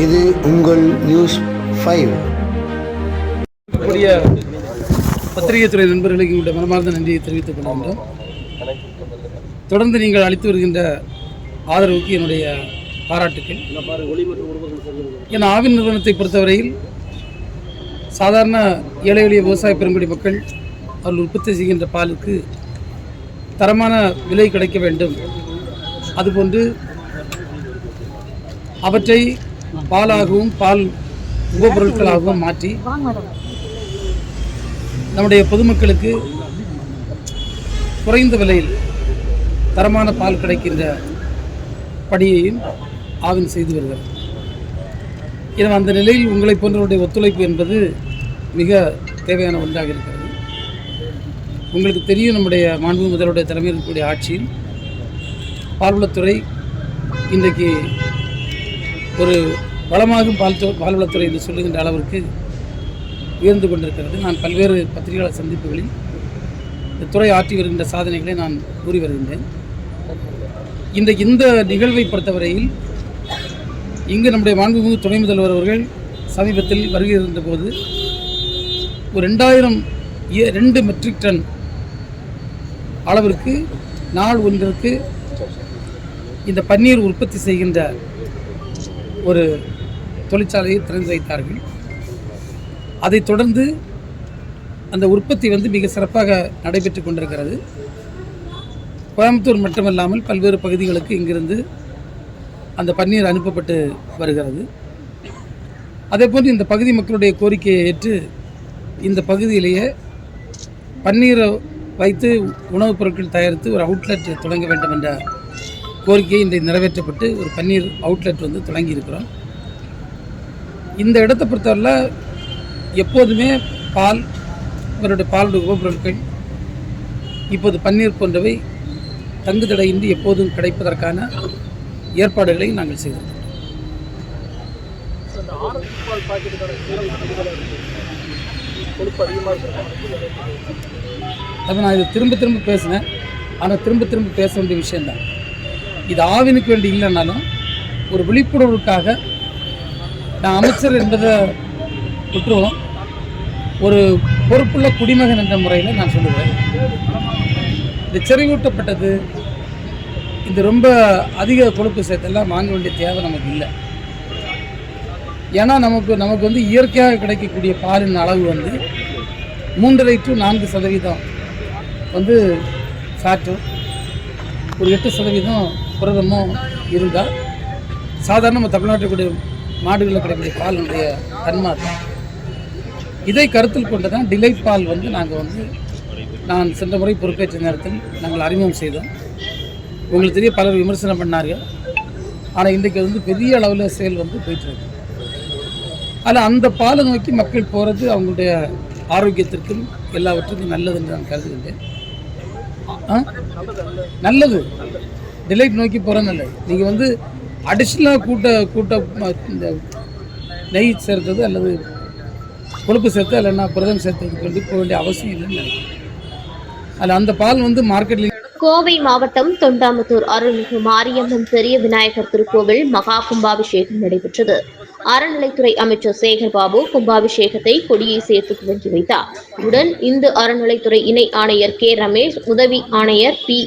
இது உங்கள் நியூஸ் 5. பத்திரிகை துறை நண்பர்களுக்கு உங்களுடைய மனமார்ந்த நன்றியை தெரிவித்துக் கொள்கின்றோம். தொடர்ந்து நீங்கள் அளித்து வருகின்ற ஆதரவுக்கு என்னுடைய பாராட்டுக்கள். என ஆவின் நிறுவனத்தை பொறுத்தவரையில் சாதாரண ஏழை எளிய விவசாய பெருங்குடி மக்கள் அவர்கள் உற்பத்தி செய்கின்ற பாலுக்கு தரமான விலை கிடைக்க வேண்டும். அதுபோன்று அவற்றை பாலாகவும் பால் உபபொருட்களாகவும் மாற்றி நம்முடைய பொதுமக்களுக்கு குறைந்த விலையில் தரமான பால் கிடைக்கின்ற பணியையும் ஆவின் செய்து வருகிறது. எனவே அந்த நிலையில் உங்களை போன்றவருடைய ஒத்துழைப்பு என்பது மிக தேவையான ஒன்றாக இருக்கிறது. உங்களுக்கு தெரியும், நம்முடைய மாண்பு முதல்வருடைய தலைமையில் இருக்கக்கூடிய ஆட்சியில் பால்வளத்துறை இன்றைக்கு ஒரு வளமாகும் பால்வளத்துறை என்று சொல்லுகின்ற அளவிற்கு உயர்ந்து கொண்டிருக்கிறது. நான் பல்வேறு பத்திரிகையாளர் சந்திப்புகளில் இந்த துறை ஆற்றி வருகின்ற சாதனைகளை நான் கூறி வருகின்றேன். இந்த நிகழ்வை பொறுத்தவரையில் இங்கு நம்முடைய மாண்புமிகு துணை முதல்வர் அவர்கள் சமீபத்தில் வருகை இருந்தபோது ஒரு 2000 மெட்ரிக் டன் அளவிற்கு நாள் ஒன்றிற்கு இந்த பன்னீர் உற்பத்தி செய்கின்ற ஒரு தொழிற்சாலையை திறந்து வைத்தார்கள். அதைத் தொடர்ந்து அந்த உற்பத்தி மிக சிறப்பாக நடைபெற்று கொண்டிருக்கிறது. கோயம்புத்தூர் மட்டுமல்லாமல் பல்வேறு பகுதிகளுக்கு இங்கிருந்து அந்த பன்னீர் அனுப்பப்பட்டு வருகிறது. அதேபோன்று இந்த பகுதி மக்களுடைய கோரிக்கையை ஏற்று இந்த பகுதியிலேயே பன்னீரை வைத்து உணவுப் பொருட்கள் தயாரித்து ஒரு அவுட்லெட் தொடங்க வேண்டும் என்ற கோரிக்கை இன்றைக்கு நிறைவேற்றப்பட்டு ஒரு பன்னீர் அவுட்லெட் தொடங்கி இருக்கிறோம். இந்த இடத்தை பொறுத்தவரையில் எப்போதுமே பால், இவருடைய பாலுடைய உபப்பொருட்கள், இப்போது பன்னீர் போன்றவை தங்கு தடையின்றி எப்போதும் கிடைப்பதற்கான ஏற்பாடுகளை நாங்கள் செய்தோம். அதை நான் இதை திரும்ப பேசினேன். ஆனால் திரும்ப பேச வேண்டிய விஷயம்தான். இது ஆவினுக்கு வேண்டி இல்லைன்னாலும் ஒரு விழிப்புணர்வுக்காக நான் அமைச்சர் என்பதை விட்டுருவோம், ஒரு பொறுப்புள்ள குடிமகன் என்ற முறையில் நான் சொல்லுவேன். இந்த செறிவூட்டப்பட்டது, இந்த ரொம்ப அதிக கொழுப்பு சேர்த்தெல்லாம் வாங்க வேண்டிய தேவை நமக்கு இல்லை. ஏன்னா நமக்கு இயற்கையாக கிடைக்கக்கூடிய பாலின் அளவு 3.5 to 4% ஃபேட்டும் ஒரு 8% புரதமும் இருந்தால் சாதாரண நம்ம தமிழ்நாட்டுடைய மாடுகளில் கிடைக்கக்கூடிய பாலினுடைய தன்மை தான். இதை கருத்தில் கொண்டு தான் டிலைட் பால் நான் சென்ற முறை பொறுப்பேற்ற நேரத்தில் நாங்கள் அறிமுகம் செய்தோம். உங்களுக்கு தெரிய பலர் விமர்சனம் பண்ணார்கள். ஆனால் இன்றைக்கு பெரிய அளவில் சேல் போயிட்டுருக்கு. அதில் அந்த பாலை நோக்கி மக்கள் போகிறது அவங்களுடைய ஆரோக்கியத்திற்கும் எல்லாவற்றுக்கும் நல்லது என்று நான் கருதுகின்றேன். நல்லது, டிலைட் நோக்கி போகிறது நல்லது. நீங்கள் அடிஷ்னலாக கூட்ட இந்த நெய் சேர்த்தது அல்லது கொழுப்பு சேர்த்து இல்லைன்னா புரதம் சேர்த்ததுக்கு போக வேண்டிய அவசியம் இல்லைன்னு நினைக்கிறேன். அதில் அந்த பால் மார்க்கெட்டில். கோவை மாவட்டம் தொண்டாமுத்தூர் அருள்மிகு மாரியம்மன் பெரிய விநாயகர் திருக்கோவில் மகா கும்பாபிஷேகம் நடைபெற்றது. அறநிலைத்துறை அமைச்சர் சேகர்பாபு கும்பாபிஷேகத்தை கொடியை சேர்த்து துவங்கி வைத்தார். உடன் இந்து அறநிலைத்துறை இணை ஆணையர் கே ரமேஷ், உதவி ஆணையர் பி